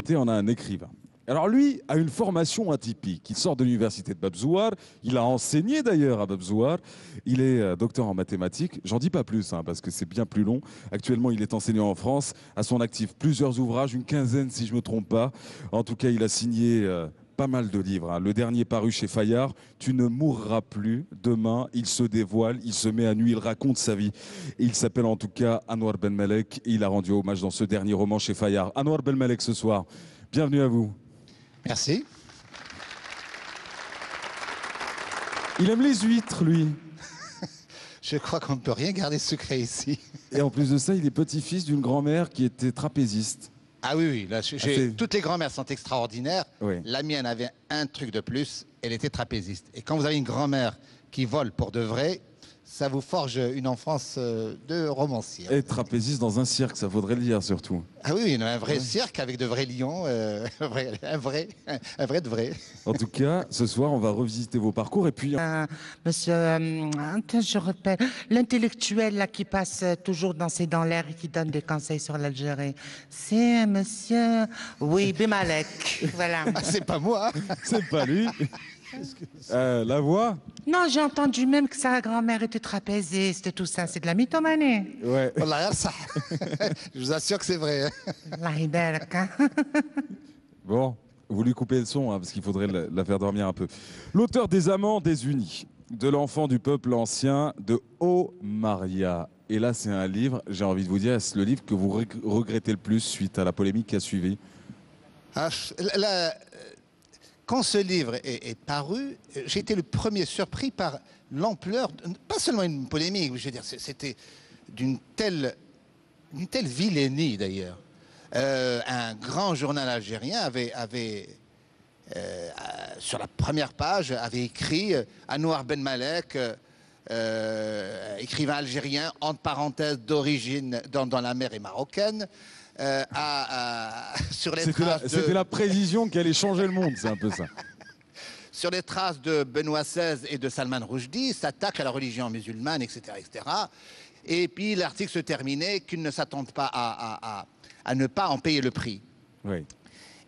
invité, on a un écrivain. Alors lui a une formation atypique. Il sort de l'université de Babzouar. Il a enseigné d'ailleurs à Babzouar. Il est docteur en mathématiques. J'en dis pas plus parce que c'est bien plus long. Actuellement, il est enseignant en France. À son actif, plusieurs ouvrages, une quinzaine si je me trompe pas. En tout cas, il a signé pas mal de livres. Le dernier paru chez Fayard, Tu ne mourras plus. Demain, il se dévoile, il se met à nu, il raconte sa vie. Il s'appelle en tout cas Anouar Ben Malek. Et il a rendu hommage dans ce dernier roman chez Fayard. Anouar Ben Malek ce soir. Bienvenue à vous. Merci. Il aime les huîtres, lui. Je crois qu'on ne peut rien garder secret ici. Et en plus de ça, il est petit-fils d'une grand-mère qui était trapéziste. Ah oui, oui. Là, toutes les grand-mères sont extraordinaires. Oui. La mienne avait un truc de plus, elle était trapéziste. Et quand vous avez une grand-mère qui vole pour de vrai, ça vous forge une enfance de romancier. Et trapéziste dans un cirque, ça vaudrait le dire surtout. Ah oui, un vrai cirque avec de vrais lions, un vrai de vrai. En tout cas, ce soir, on va revisiter vos parcours et puis... Monsieur, je rappelle, l'intellectuel là qui passe toujours danser dans l'air et qui donne des conseils sur l'Algérie, c'est monsieur, oui, Bimalek, voilà. Ah, c'est pas moi. C'est pas lui. La voix. Non, j'ai entendu même que sa grand-mère était trapéziste et tout ça, c'est de la mythomanie. Ouais. Wallah, ça. Je vous assure que c'est vrai. Allah ibarak, hein. Bon, vous lui coupez le son parce qu'il faudrait la faire dormir un peu. L'auteur des Amants désunis, de l'enfant du peuple ancien, de O Maria. Et là, c'est un livre, j'ai envie de vous dire, c'est le livre que vous regrettez le plus suite à la polémique qui a suivi. Ah, quand ce livre est paru, j'ai été le premier surpris par l'ampleur, pas seulement une polémique, je veux dire, c'était d'une telle vilainie d'ailleurs. Un grand journal algérien avait sur la première page, avait écrit Anouar Ben Malek, écrivain algérien, entre parenthèses d'origine dans la mer est marocaine. Sur les traces C'était la prévision qui allait changer le monde, c'est un peu ça. Sur les traces de Benoît XVI et de Salman Rushdie, s'attaque à la religion musulmane, etc., etc. Et puis l'article se terminait qu'ils ne s'attendent pas à ne pas en payer le prix. Oui.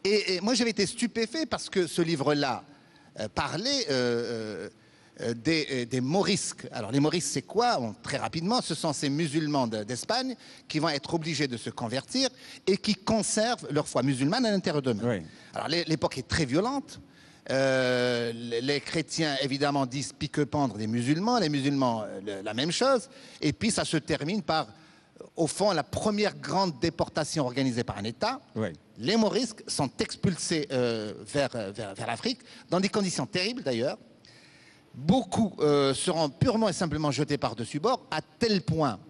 Et moi j'avais été stupéfait parce que ce livre-là parlait des morisques. Alors les morisques c'est quoi? Bon, très rapidement, ce sont ces musulmans d'Espagne qui vont être obligés de se convertir et qui conservent leur foi musulmane à l'intérieur d'eux-mêmes. Oui. Alors l'époque est très violente. Les chrétiens évidemment disent pique-pendre des musulmans, les musulmans la même chose. Et puis ça se termine par, au fond, la première grande déportation organisée par un État. Oui. Les morisques sont expulsés vers l'Afrique, dans des conditions terribles d'ailleurs. Beaucoup seront purement et simplement jetés par-dessus bord, à tel point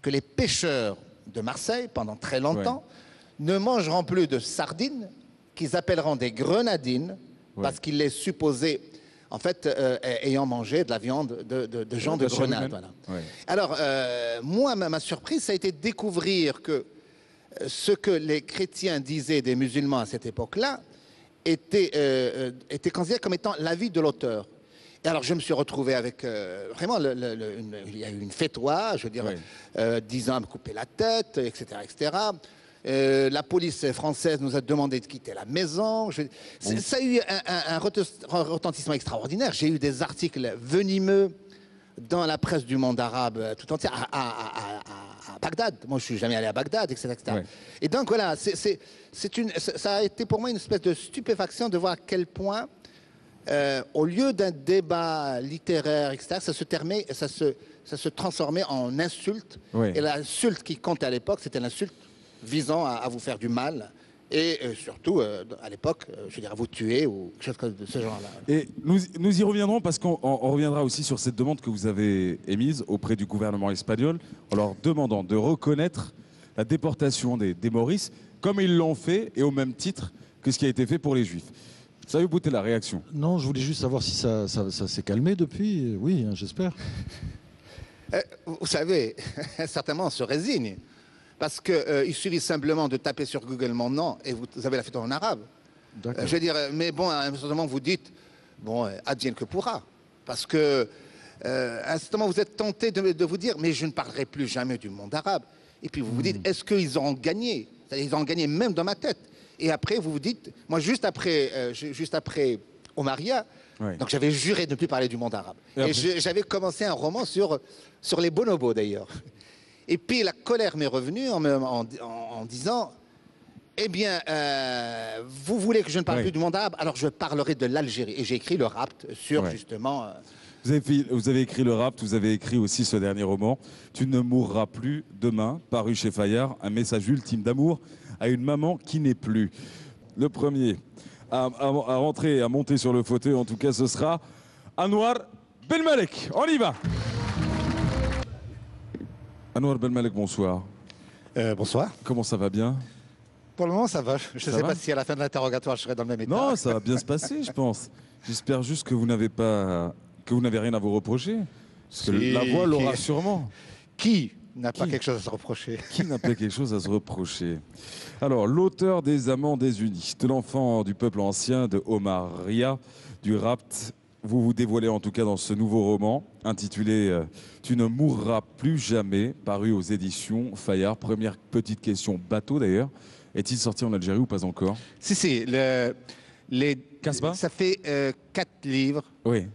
que les pêcheurs de Marseille, pendant très longtemps, ne mangeront plus de sardines, qu'ils appelleront des grenadines, parce qu'ils les supposaient, en fait, ayant mangé de la viande de gens de Grenade. Voilà. Ouais. Alors, moi, ma surprise, ça a été de découvrir que ce que les chrétiens disaient des musulmans à cette époque-là était considéré comme étant l'avis de l'auteur. Et alors je me suis retrouvé avec vraiment, il y a eu une fétoire, je veux dire, disant à me couper la tête, etc., etc. La police française nous a demandé de quitter la maison. Ça a eu un retentissement extraordinaire. J'ai eu des articles venimeux dans la presse du monde arabe tout entier, à Bagdad. Moi, je suis jamais allé à Bagdad, etc., etc. Ouais. Et donc voilà, ça a été pour moi une espèce de stupéfaction de voir à quel point au lieu d'un débat littéraire, etc., ça se transformait en insulte. Oui. Et l'insulte qui comptait à l'époque, c'était l'insulte visant à vous faire du mal. Et surtout, à l'époque, je veux dire, à vous tuer ou quelque chose de ce genre-là. Et nous y reviendrons parce qu'on reviendra aussi sur cette demande que vous avez émise auprès du gouvernement espagnol en leur demandant de reconnaître la déportation des Maurices comme ils l'ont fait et au même titre que ce qui a été fait pour les Juifs. Ça a eu bouté la réaction. Non, je voulais juste savoir si ça s'est calmé depuis. Oui, hein, j'espère. Vous savez, certainement on se résigne. Parce qu'il suffit simplement de taper sur Google mon nom et vous avez la photo en arabe. Je veux dire, mais bon, à un certain moment vous dites, bon, advienne que pourra. Parce que à un certain moment vous êtes tenté de vous dire, mais je ne parlerai plus jamais du monde arabe. Et puis vous vous dites, est-ce qu'ils auront gagné? C'est-à-dire, ils ont gagné même dans ma tête. Et après, vous vous dites, moi, juste après Omaria, Ouais. donc j'avais juré de ne plus parler du monde arabe. Et Et après j'avais commencé un roman sur les bonobos, d'ailleurs. Et puis la colère m'est revenue en disant, eh bien, vous voulez que je ne parle Oui. plus du monde arabe, alors je parlerai de l'Algérie. Et j'ai écrit le Rapt sur, Ouais. justement... Vous avez écrit le Rapt, vous avez écrit aussi ce dernier roman, Tu ne mourras plus demain, paru chez Fayard, un message ultime d'amour à une maman qui n'est plus. Le premier à rentrer et à monter sur le fauteuil, en tout cas, ce sera Anouar Belmalek. On y va. Anouar Belmalek, bonsoir. bonsoir. Comment ça va bien? Pour le moment, ça va. Je Ça ne sais va pas si à la fin de l'interrogatoire, je serai dans le même état. Non, ça va bien se passer, je pense. J'espère juste que vous n'avez rien à vous reprocher. Parce que Si, la voix l'aura qui- sûrement. Qui n'a pas Qui quelque chose à se reprocher? Qui n'a pas quelque chose à se reprocher? Alors, l'auteur des Amants désunis, de l'enfant du peuple ancien, de Omaria, du Rapt, vous vous dévoilez en tout cas dans ce nouveau roman, intitulé Tu ne mourras plus jamais, paru aux éditions Fayard. Première petite question, bateau d'ailleurs. Est-il sorti en Algérie ou pas encore? Si, Casbah ça fait 4 livres Oui.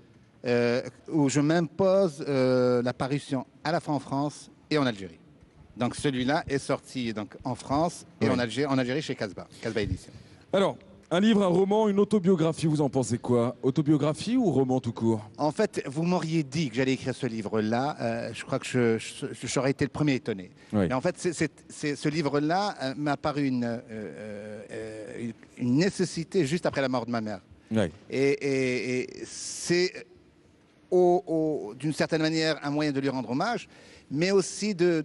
où je m'impose la parution à la fois en France et en Algérie. Donc celui-là est sorti donc, en France et Oui. en Algérie chez Casbah Édition. Alors, un livre, un roman, une autobiographie, vous en pensez quoi? Autobiographie ou roman tout court? En fait, vous m'auriez dit que j'allais écrire ce livre-là, je crois que j'aurais été le premier étonné. Oui. Et en fait, ce livre-là m'a paru une nécessité juste après la mort de ma mère. Oui. Et c'est d'une certaine manière un moyen de lui rendre hommage, mais aussi de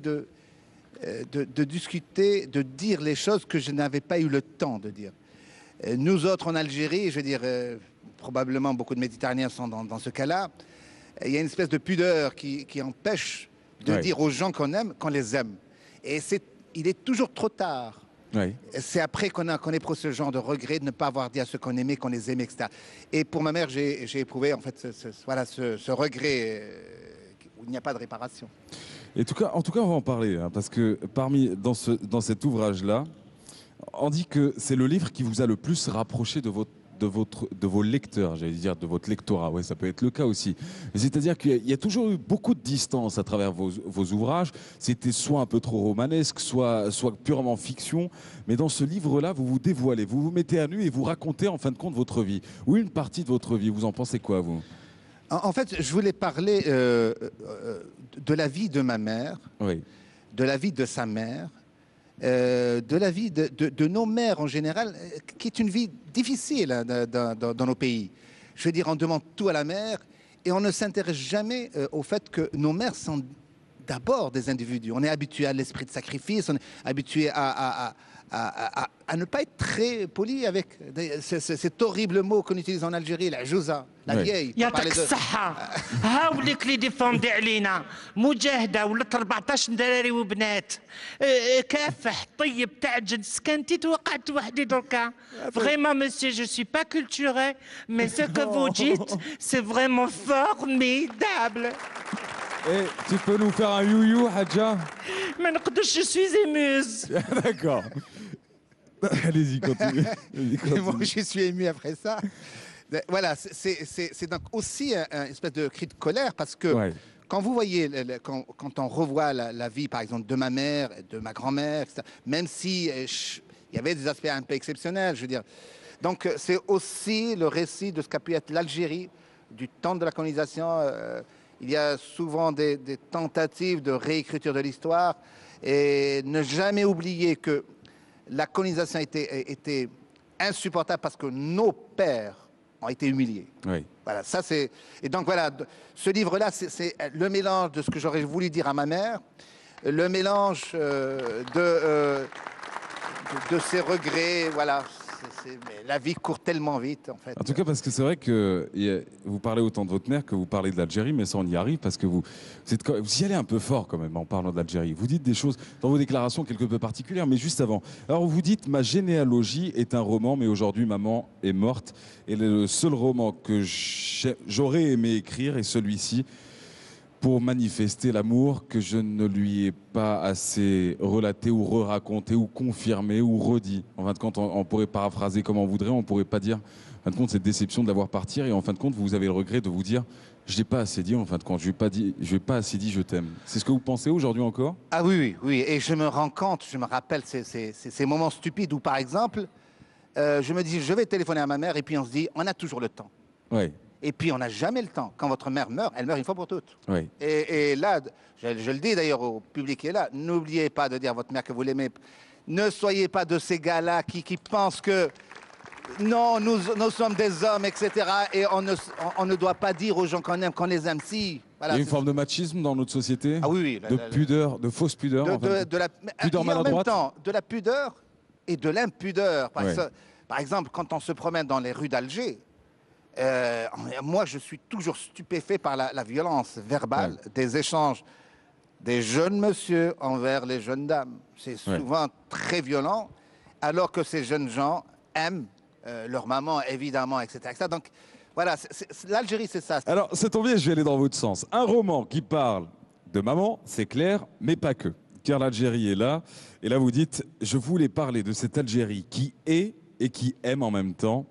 discuter, de dire les choses que je n'avais pas eu le temps de dire. Nous autres en Algérie, je veux dire, probablement beaucoup de Méditerranéens sont dans ce cas-là, il y a une espèce de pudeur qui empêche de Ouais. dire aux gens qu'on aime, qu'on les aime. Et il est toujours trop tard. Oui. C'est après qu'on éprouve ce genre de regret de ne pas avoir dit à ceux qu'on aimait, qu'on les aimait, etc. Et pour ma mère, j'ai éprouvé en fait ce regret où il n'y a pas de réparation. Et en tout cas, on va en parler, hein, parce que dans cet ouvrage-là, on dit que c'est le livre qui vous a le plus rapproché de vos lecteurs, j'allais dire de votre lectorat. Ouais, ça peut être le cas aussi. C'est-à-dire qu'il y a toujours eu beaucoup de distance à travers vos ouvrages. C'était soit un peu trop romanesque, soit purement fiction. Mais dans ce livre-là, vous vous dévoilez, vous vous mettez à nu et vous racontez en fin de compte votre vie, ou une partie de votre vie. Vous en pensez quoi, vous? En fait, je voulais parler de la vie de ma mère, Oui. de la vie de sa mère, de la vie de nos mères en général, qui est une vie difficile hein, dans nos pays. Je veux dire, on demande tout à la mère et on ne s'intéresse jamais au fait que nos mères sont d'abord des individus. On est habitué à l'esprit de sacrifice, on est habitué à ne pas être très poli avec cet horrible mot qu'on utilise en Algérie, la jouza, la Oui. vieille. pour يعطيك parler de- الصحة هاوليك اللي ديفوندي علينا مجاهدة ولات 14 دراري وبنات كافح طيب تعجن سكنتي توقعت وحدي دركا Vraiment monsieur je suis pas culturé mais ce que vous dites c'est vraiment formidable. Et tu peux nous faire un you-you, Hadja? ما نقدرش je suis émuse. D'accord. Allez-y, continuez. Allez-y, Moi, continuez. je suis ému après ça. Voilà, c'est donc aussi un espèce de cri de colère parce que Ouais. quand vous voyez, quand on revoit la vie, par exemple, de ma mère, de ma grand-mère, etc., même si il y avait des aspects un peu exceptionnels, je veux dire. Donc, c'est aussi le récit de ce qu'a pu être l'Algérie du temps de la colonisation. Il y a souvent des tentatives de réécriture de l'histoire et ne jamais oublier que la colonisation était insupportable parce que nos pères ont été humiliés. Oui. Voilà, ça c'est. Et donc voilà, ce livre-là, c'est le mélange de ce que j'aurais voulu dire à ma mère, le mélange de ses regrets, voilà. Mais la vie court tellement vite, en fait. En tout cas, parce que c'est vrai que vous parlez autant de votre mère que vous parlez de l'Algérie, mais ça, on y arrive parce que vous y allez un peu fort quand même en parlant de l'Algérie. Vous dites des choses dans vos déclarations quelque peu particulières, mais juste avant. Alors, vous dites « Ma généalogie est un roman, mais aujourd'hui, maman est morte. Et le seul roman que j'aurais aimé écrire est celui-ci. » pour manifester l'amour que je ne lui ai pas assez relaté ou re-raconté ou confirmé ou redit. En fin de compte, on pourrait paraphraser comme on voudrait, on pourrait pas dire, en fin de compte, cette déception de l'avoir partir et en fin de compte, vous avez le regret de vous dire, je l'ai pas assez dit en fin de compte, je lui ai pas assez dit je t'aime. C'est ce que vous pensez aujourd'hui encore? Ah oui, oui, oui. Et je me rends compte, je me rappelle ces moments stupides où, par exemple, je me dis, je vais téléphoner à ma mère et puis on se dit, on a toujours le temps. Oui, Et puis on n'a jamais le temps. Quand votre mère meurt, elle meurt une fois pour toutes. oui. Et là, je le dis d'ailleurs au public qui est là, n'oubliez pas de dire à votre mère que vous l'aimez. Ne soyez pas de ces gars-là qui pensent que non, nous sommes des hommes, etc. Et on ne doit pas dire aux gens qu'on les aime. Si, voilà, Il y a une forme de machisme dans notre société. Ah oui, oui. De pudeur, de fausse pudeur. en fait. De la Pudeur il y a en même maladroite. temps de la pudeur et de l'impudeur. Ouais. Par exemple, quand on se promène dans les rues d'Alger, moi, je suis toujours stupéfait par la violence verbale des échanges des jeunes messieurs envers les jeunes dames. C'est souvent très violent, alors que ces jeunes gens aiment leur maman, évidemment, etc. etc. Donc, voilà, l'Algérie, c'est ça. Alors, ça tombe bien, je vais aller dans votre sens. Un roman qui parle de maman, c'est clair, mais pas que. Car l'Algérie est là. Et là, vous dites, je voulais parler de cette Algérie qui est et qui aime en même temps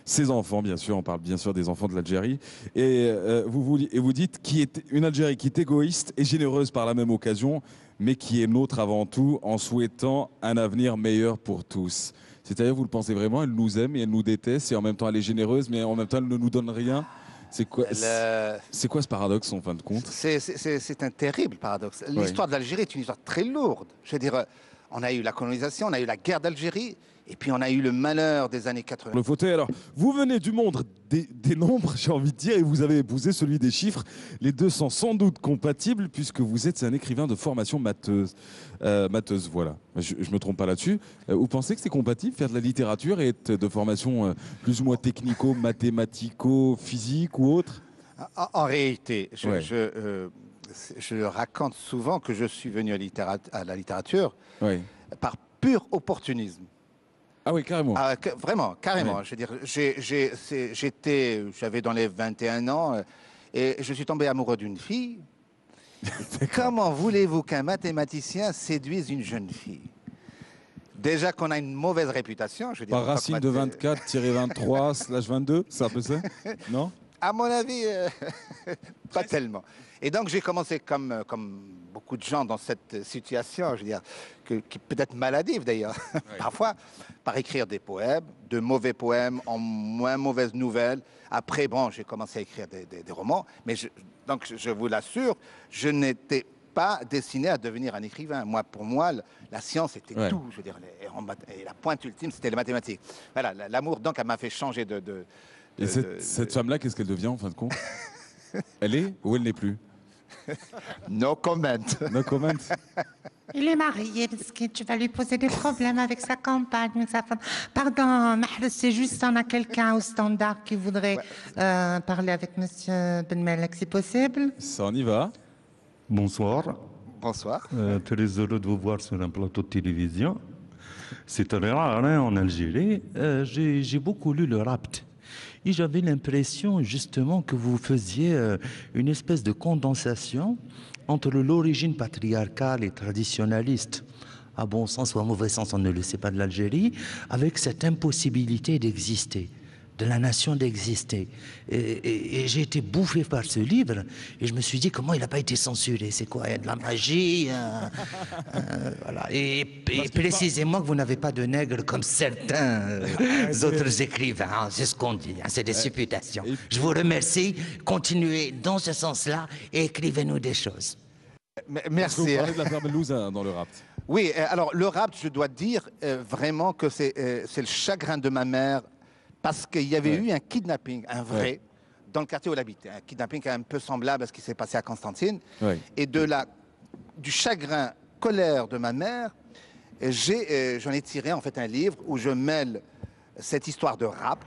ses enfants, bien sûr. On parle bien sûr des enfants de l'Algérie. Et, vous dites qui est une Algérie qui est égoïste et généreuse par la même occasion, mais qui est nôtre avant tout en souhaitant un avenir meilleur pour tous. C'est-à-dire, vous le pensez vraiment, elle nous aime et elle nous déteste, et en même temps elle est généreuse, mais en même temps elle ne nous donne rien. C'est quoi ce paradoxe en fin de compte? C'est un terrible paradoxe. L'histoire de l'Algérie est une histoire très lourde. Je veux dire, on a eu la colonisation, on a eu la guerre d'Algérie, et puis on a eu le malheur des années 80. Le fauteuil, alors, vous venez du monde des nombres, j'ai envie de dire, et vous avez épousé celui des chiffres. Les deux sont sans doute compatibles, puisque vous êtes un écrivain de formation matheuse. Voilà. Je me trompe pas là-dessus. Vous pensez que c'est compatible, faire de la littérature et être de formation plus ou moins technico-mathématico-physique ou autre? En réalité, je raconte souvent que je suis venu à la littérature par pur opportunisme. Ah oui, carrément. Ah, vraiment, carrément. Ouais. Je veux dire, j'avais dans les 21 ans et je suis tombé amoureux d'une fille. Comment voulez-vous qu'un mathématicien séduise une jeune fille? Déjà qu'on a une mauvaise réputation. Je veux dire, Par racine de 24-23/22, c'est un peu ça? Non? À mon avis, pas tellement. Et donc j'ai commencé comme beaucoup de gens dans cette situation, je veux dire, qui peut être maladive d'ailleurs, parfois, par écrire des poèmes, de mauvais poèmes, en moins mauvaises nouvelles. Après, bon, j'ai commencé à écrire des romans, mais donc je vous l'assure, je n'étais pas destiné à devenir un écrivain. Pour moi, la science était tout. Je veux dire, et la pointe ultime, c'était les mathématiques. Voilà, l'amour, donc, elle m'a fait changer Et cette femme-là, qu'est-ce qu'elle devient en fin de compte? Elle est ou elle n'est plus? No comment. No comment. Il est marié, parce que tu vas lui poser des problèmes avec sa compagne, avec sa femme. Pardon, Mahrez, c'est juste on a quelqu'un au standard qui voudrait parler avec Monsieur Ben Melek, c'est possible? Ça, on y va. Bonsoir. Bonsoir. Très heureux de vous voir sur un plateau de télévision. C'est très rare hein, en Algérie. J'ai beaucoup lu le Rapt. Et j'avais l'impression justement que vous faisiez une espèce de condensation entre l'origine patriarcale et traditionnaliste, à bon sens ou à mauvais sens, on ne le sait pas, de l'Algérie, avec cette impossibilité d'exister, de la nation d'exister. Et j'ai été bouffé par ce livre et je me suis dit comment il n'a pas été censuré. C'est quoi? Il y a de la magie voilà. Et précisément que vous n'avez pas de nègre comme certains autres écrivains. Hein, c'est ce qu'on dit, hein, c'est des supputations. Je vous remercie. Continuez dans ce sens-là et écrivez-nous des choses. Est-ce que vous Merci. parlez de l'affaire Melouza dans le rap? Oui, alors le Rapt, je dois dire vraiment que c'est le chagrin de ma mère parce qu'il y avait eu un kidnapping, un vrai, dans le quartier où elle habitait. Un kidnapping un peu semblable à ce qui s'est passé à Constantine. Et du chagrin, colère de ma mère, j'en ai tiré en fait un livre où je mêle cette histoire de Rapt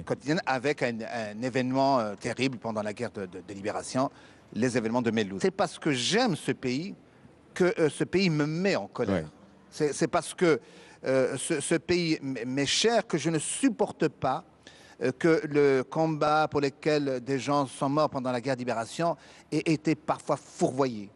quotidienne avec un événement terrible pendant la guerre de libération, les événements de Melouz. C'est parce que j'aime ce pays que ce pays me met en colère. C'est parce que ce pays m'est cher que je ne supporte pas que le combat pour lequel des gens sont morts pendant la guerre de libération ait été parfois fourvoyé.